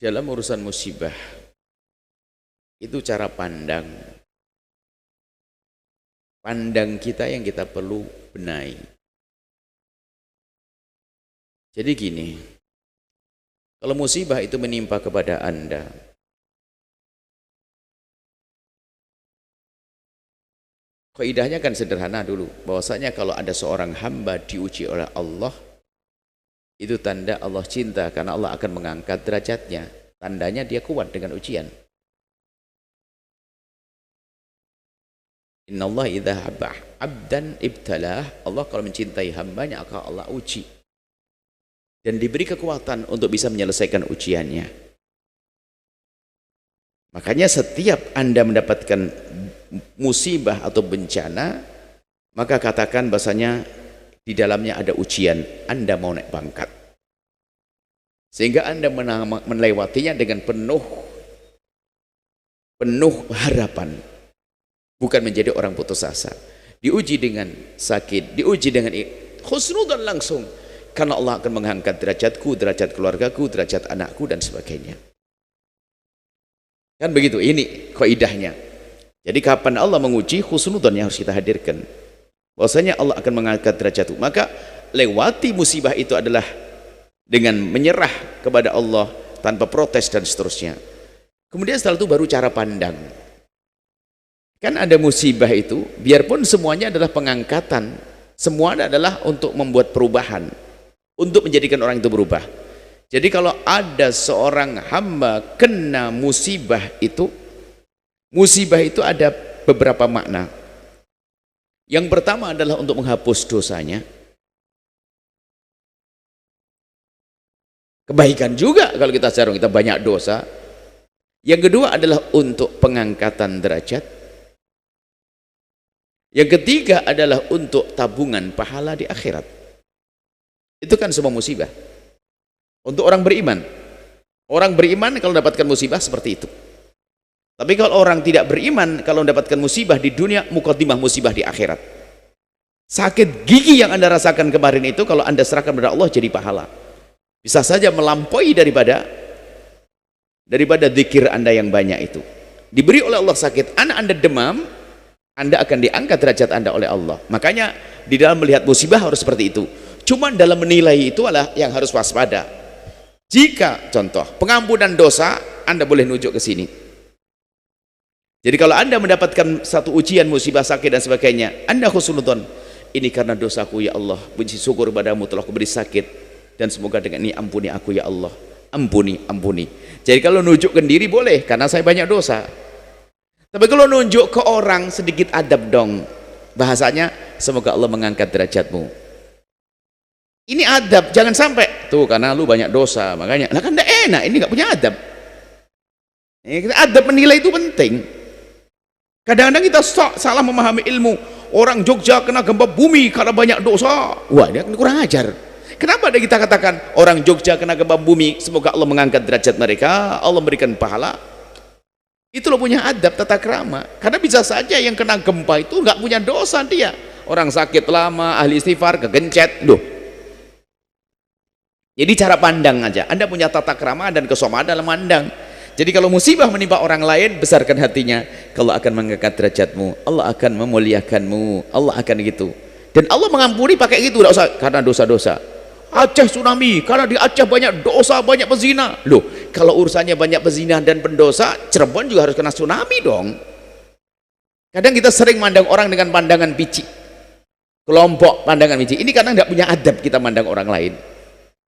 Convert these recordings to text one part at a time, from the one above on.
dalam urusan musibah itu cara pandang kita yang kita perlu benahi. Jadi gini, kalau musibah itu menimpa kepada Anda, kaidahnya kan sederhana dulu, bahwasanya kalau ada seorang hamba diuji oleh Allah, itu tanda Allah cinta, karena Allah akan mengangkat derajatnya. Tandanya dia kuat dengan ujian. Innallah idza habba abdan ibtalah. Allah kalau mencintai hambanya akan Allah uji dan diberi kekuatan untuk bisa menyelesaikan ujiannya. Makanya setiap Anda mendapatkan musibah atau bencana, maka katakan bahasanya di dalamnya ada ujian, Anda mau naik pangkat, sehingga Anda melewatinya dengan penuh harapan, bukan menjadi orang putus asa. Diuji dengan sakit, diuji dengan husnudzon langsung, karena Allah akan mengangkat derajatku, derajat keluargaku, derajat anakku, dan sebagainya. Kan begitu, ini kaidahnya. Jadi kapan Allah menguji, husnudzon yang harus kita hadirkan, bahwasanya Allah akan mengangkat derajatku. Maka lewati musibah itu adalah dengan menyerah kepada Allah tanpa protes dan seterusnya. Kemudian setelah itu baru cara pandang. Kan ada musibah itu, biarpun semuanya adalah pengangkatan, semua adalah untuk membuat perubahan, untuk menjadikan orang itu berubah. Jadi kalau ada seorang hamba kena musibah itu ada beberapa makna. Yang pertama adalah untuk menghapus dosanya. Kebaikan juga kalau kita sekarang kita banyak dosa. Yang kedua adalah untuk pengangkatan derajat. Yang ketiga adalah untuk tabungan pahala di akhirat. Itu kan semua musibah. Untuk orang beriman. Orang beriman kalau dapatkan musibah seperti itu. Tapi kalau orang tidak beriman, kalau mendapatkan musibah di dunia, mukaddimah musibah di akhirat. Sakit gigi yang Anda rasakan kemarin itu, kalau Anda serahkan kepada Allah jadi pahala. Bisa saja melampaui daripada zikir Anda yang banyak itu. Diberi oleh Allah sakit, anak Anda demam, Anda akan diangkat derajat Anda oleh Allah. Makanya di dalam melihat musibah harus seperti itu. Cuma dalam menilai itu adalah yang harus waspada. Jika contoh pengampunan dosa, Anda boleh nunjuk ke sini. Jadi kalau Anda mendapatkan satu ujian, musibah, sakit dan sebagainya, Anda husnudzon, ini karena dosaku ya Allah, puji syukur padamu telah kuberi sakit, dan semoga dengan ini ampuni aku ya Allah, ampuni. Jadi kalau nunjukkan diri boleh, karena saya banyak dosa. Tapi kalau nunjuk ke orang, sedikit adab dong. Bahasanya, semoga Allah mengangkat derajatmu. Ini adab, jangan sampai tuh karena lu banyak dosa, makanya. Nah kan tidak enak, ini nggak punya adab. Adab menilai itu penting. Kadang-kadang kita salah memahami ilmu. Orang Jogja kena gempa bumi karena banyak dosa. Wah, dia kurang ajar. Kenapa ada kita katakan orang Jogja kena gempa bumi, semoga Allah mengangkat derajat mereka, Allah memberikan pahala. Itu lo punya adab tata krama. Karena bisa saja yang kena gempa itu nggak punya dosa dia. Orang sakit lama, ahli istighfar, kegencet. Loh. Jadi cara pandang aja. Anda punya tata krama dan kesomaan dalam mandang. Jadi kalau musibah menimpa orang lain, besarkan hatinya. Allah akan mengangkat derajatmu, Allah akan memuliakanmu, Allah akan gitu. Dan Allah mengampuni pakai gitu, tidak usah karena dosa-dosa. Aceh tsunami, karena di Aceh banyak dosa, banyak pezina. Loh, kalau urusannya banyak pezina dan pendosa, Cirebon juga harus kena tsunami dong. Kadang kita sering mandang orang dengan pandangan picik, kelompok pandangan picik. Ini karena nggak punya adab kita mandang orang lain.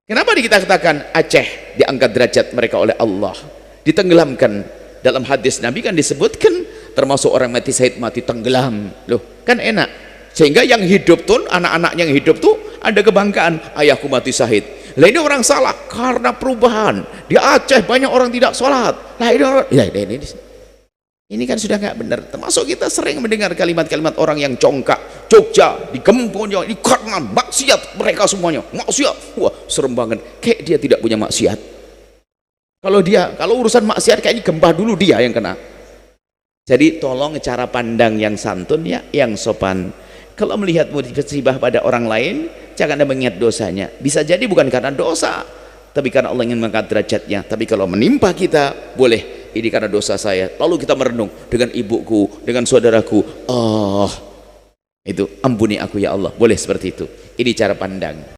Kenapa kita katakan Aceh diangkat derajat mereka oleh Allah, ditenggelamkan? Dalam hadis Nabi kan disebutkan termasuk orang mati syahid mati tenggelam. Loh, kan enak. Sehingga yang hidup tuh, anak-anak yang hidup tuh ada kebanggaan, ayahku mati syahid. Lah ini orang salah karena perubahan. Di Aceh banyak orang tidak sholat. Lah ini orang, ini kan sudah nggak benar. Termasuk kita sering mendengar kalimat-kalimat orang yang congkak. Jogja digempurnya, ini karena maksiat mereka semuanya. Maksiat, wah serem banget. Kayak dia tidak punya maksiat. Kalau urusan maksiat kayaknya gempa dulu dia yang kena. Jadi tolong cara pandang yang santun ya, yang sopan. Kalau melihat musibah pada orang lain, jangan Anda mengingat dosanya. Bisa jadi bukan karena dosa, tapi karena Allah ingin mengangkat derajatnya. Tapi kalau menimpa kita, boleh ini karena dosa saya, lalu kita merenung dengan ibuku, dengan saudaraku, itu ampuni aku ya Allah, boleh seperti itu. Ini cara pandang.